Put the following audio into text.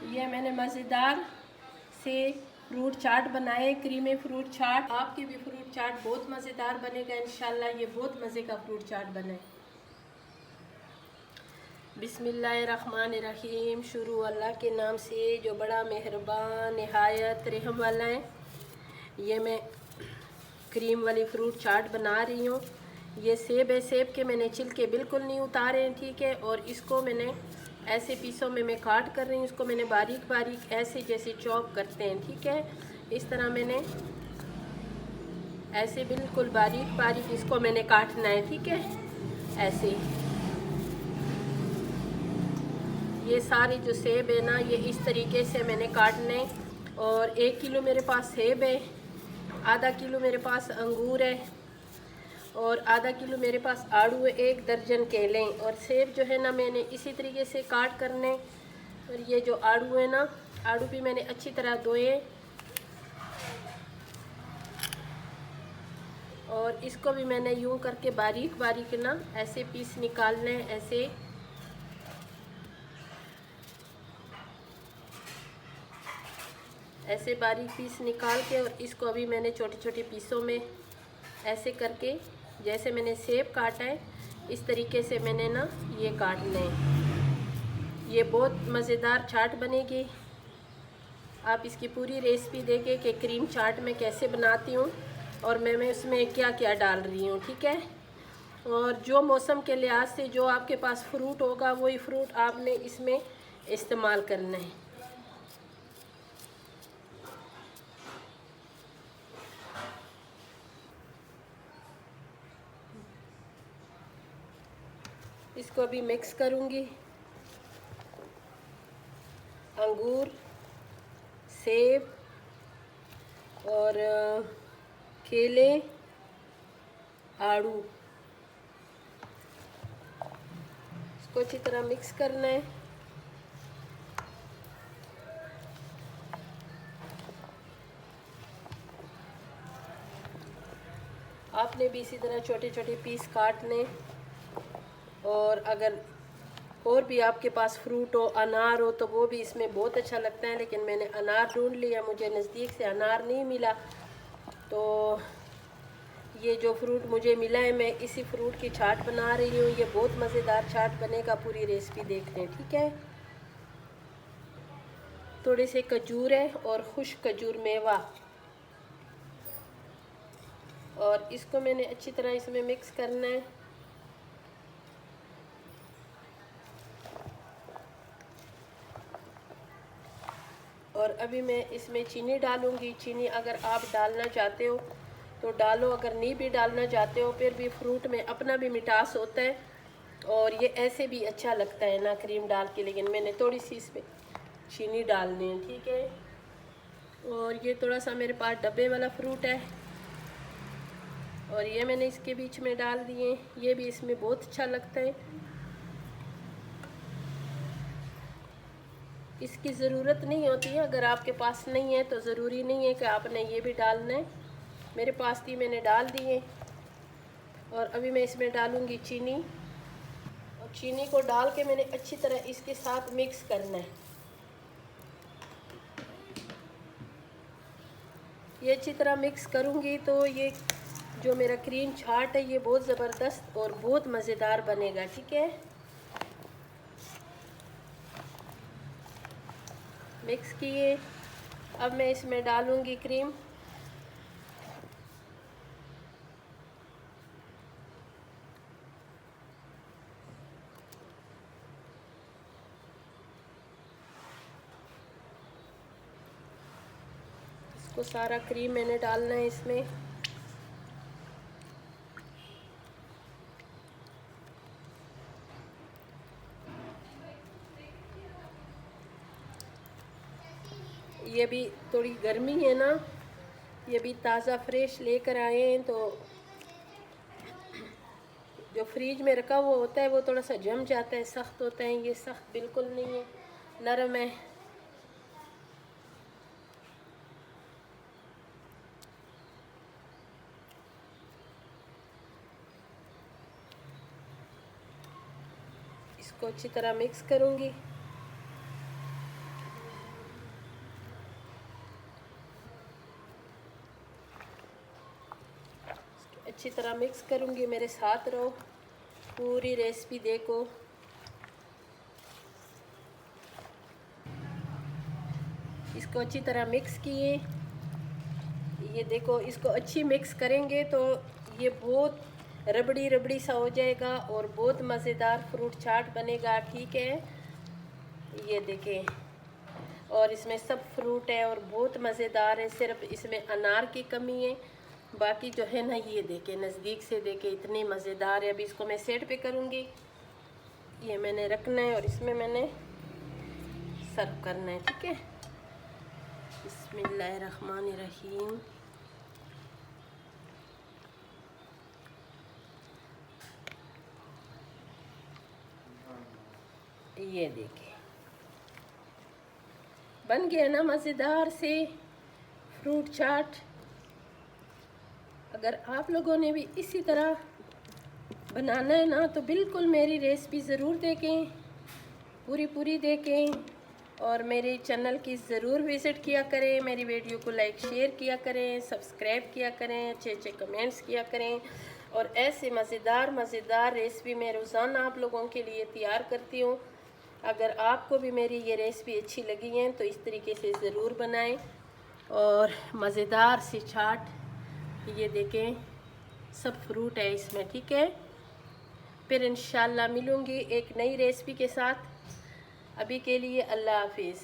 ये मैंने मज़ेदार से फ्रूट चाट बनाए, क्रीमी फ्रूट चाट। आपके भी फ्रूट चाट बहुत मज़ेदार बनेगा इंशाल्लाह। ये बहुत मज़े का फ्रूट चाट बने। बिस्मिल्लाहिर्रहमानिर्रहीम। शुरू अल्लाह के नाम से जो बड़ा मेहरबान नहायत रहम वाला है। ये मैं क्रीम वाली फ्रूट चाट बना रही हूँ। ये सेब है, सेब के मैंने छिलके बिल्कुल नहीं उतारे हैं, ठीक है। और इसको मैंने ऐसे पीसों में मैं काट कर रही हूँ। इसको मैंने बारीक बारीक ऐसे जैसे चॉप करते हैं, ठीक है। इस तरह मैंने ऐसे बिल्कुल बारीक बारीक इसको मैंने काटना है, ठीक है। ऐसे ये सारे जो सेब है ना, ये इस तरीके से मैंने काटने। और 1 किलो मेरे पास सेब है, आधा किलो मेरे पास अंगूर है, और आधा किलो मेरे पास आड़ू है, 1 दर्जन केले। और सेब जो है ना मैंने इसी तरीके से काट करने। और ये जो आड़ू है ना, आड़ू भी मैंने अच्छी तरह धोए, और इसको भी मैंने यूं करके बारीक बारीक ना ऐसे पीस निकालने। ऐसे बारीक पीस निकाल के, और इसको अभी मैंने छोटे छोटे पीसों में ऐसे करके, जैसे मैंने सेब काटा है इस तरीके से मैंने ना ये काटने हैं। ये बहुत मज़ेदार चाट बनेगी। आप इसकी पूरी रेसिपी देखें कि क्रीम चाट मैं कैसे बनाती हूँ और मैं उसमें क्या क्या डाल रही हूँ, ठीक है। और जो मौसम के लिहाज से जो आपके पास फ्रूट होगा वही फ्रूट आपने इसमें इस्तेमाल करना है। इसको अभी मिक्स करूँगी। अंगूर, सेब और केले, आड़ू, इसको अच्छी तरह मिक्स करना है। आपने भी इसी तरह छोटे छोटे पीस काटने। और अगर और भी आपके पास फ्रूट हो, अनार हो, तो वो भी इसमें बहुत अच्छा लगता है। लेकिन मैंने अनार ढूंढ लिया, मुझे नज़दीक से अनार नहीं मिला, तो ये जो फ्रूट मुझे मिला है मैं इसी फ्रूट की चाट बना रही हूँ। ये बहुत मज़ेदार चाट बनेगा, पूरी रेसिपी देख लें, ठीक है। थोड़े से खजूर है और खुश्क खजूर मेवा, और इसको मैंने अच्छी तरह इसमें मिक्स करना है। और अभी मैं इसमें चीनी डालूँगी। चीनी अगर आप डालना चाहते हो तो डालो, अगर नहीं भी डालना चाहते हो फिर भी फ्रूट में अपना भी मिठास होता है, और ये ऐसे भी अच्छा लगता है ना क्रीम डाल के। लेकिन मैंने थोड़ी सी इसमें चीनी डालनी है, ठीक है। और ये थोड़ा सा मेरे पास डब्बे वाला फ्रूट है, और ये मैंने इसके बीच में डाल दिए। ये भी इसमें बहुत अच्छा लगता है। इसकी ज़रूरत नहीं होती है, अगर आपके पास नहीं है तो ज़रूरी नहीं है कि आपने ये भी डालना है। मेरे पास थी, मैंने डाल दिए। और अभी मैं इसमें डालूँगी चीनी, और चीनी को डाल के मैंने अच्छी तरह इसके साथ मिक्स करना है। ये अच्छी तरह मिक्स करूँगी तो ये जो मेरा क्रीम चाट है ये बहुत ज़बरदस्त और बहुत मज़ेदार बनेगा, ठीक है। मिक्स किए, अब मैं इसमें डालूँगी क्रीम। इसको सारा क्रीम मैंने डालना है इसमें। ये भी थोड़ी गर्मी है ना, ये भी ताज़ा फ्रेश लेकर आए हैं, तो जो फ्रीज में रखा हुआ होता है वो थोड़ा सा जम जाता है, सख्त होता है। ये सख्त बिल्कुल नहीं है, नरम है। इसको अच्छी तरह मिक्स करूँगी। अच्छी तरह मिक्स करूँगी। मेरे साथ रहो, पूरी रेसिपी देखो। इसको अच्छी तरह मिक्स किए, ये देखो, इसको अच्छी मिक्स करेंगे तो ये बहुत रबड़ी रबड़ी सा हो जाएगा और बहुत मज़ेदार फ्रूट चाट बनेगा। ठीक है, ये देखें, और इसमें सब फ्रूट है और बहुत मज़ेदार है। सिर्फ इसमें अनार की कमी है, बाकी जो है ना, ये देखें, नज़दीक से देखें, इतनी मज़ेदार है। अभी इसको मैं सेट पे करूँगी। ये मैंने रखना है और इसमें मैंने सर्व करना है। ठीक है, बिस्मिल्लाहिर्रहमानिर्रहीम। ये देखिए, बन गया ना मज़ेदार से फ्रूट चाट। अगर आप लोगों ने भी इसी तरह बनाना है ना, तो बिल्कुल मेरी रेसिपी ज़रूर देखें, पूरी देखें, और मेरे चैनल की ज़रूर विज़िट किया करें। मेरी वीडियो को लाइक शेयर किया करें, सब्सक्राइब किया करें, अच्छे कमेंट्स किया करें। और ऐसे मज़ेदार रेसिपी मैं रोज़ाना आप लोगों के लिए तैयार करती हूँ। अगर आपको भी मेरी ये रेसिपी अच्छी लगी है तो इस तरीके से ज़रूर बनाएं। और मज़ेदार सी चाट, ये देखें, सब फ्रूट है इसमें। ठीक है, फिर इंशाल्लाह मिलूँगी एक नई रेसिपी के साथ। अभी के लिए अल्लाह हाफिज़।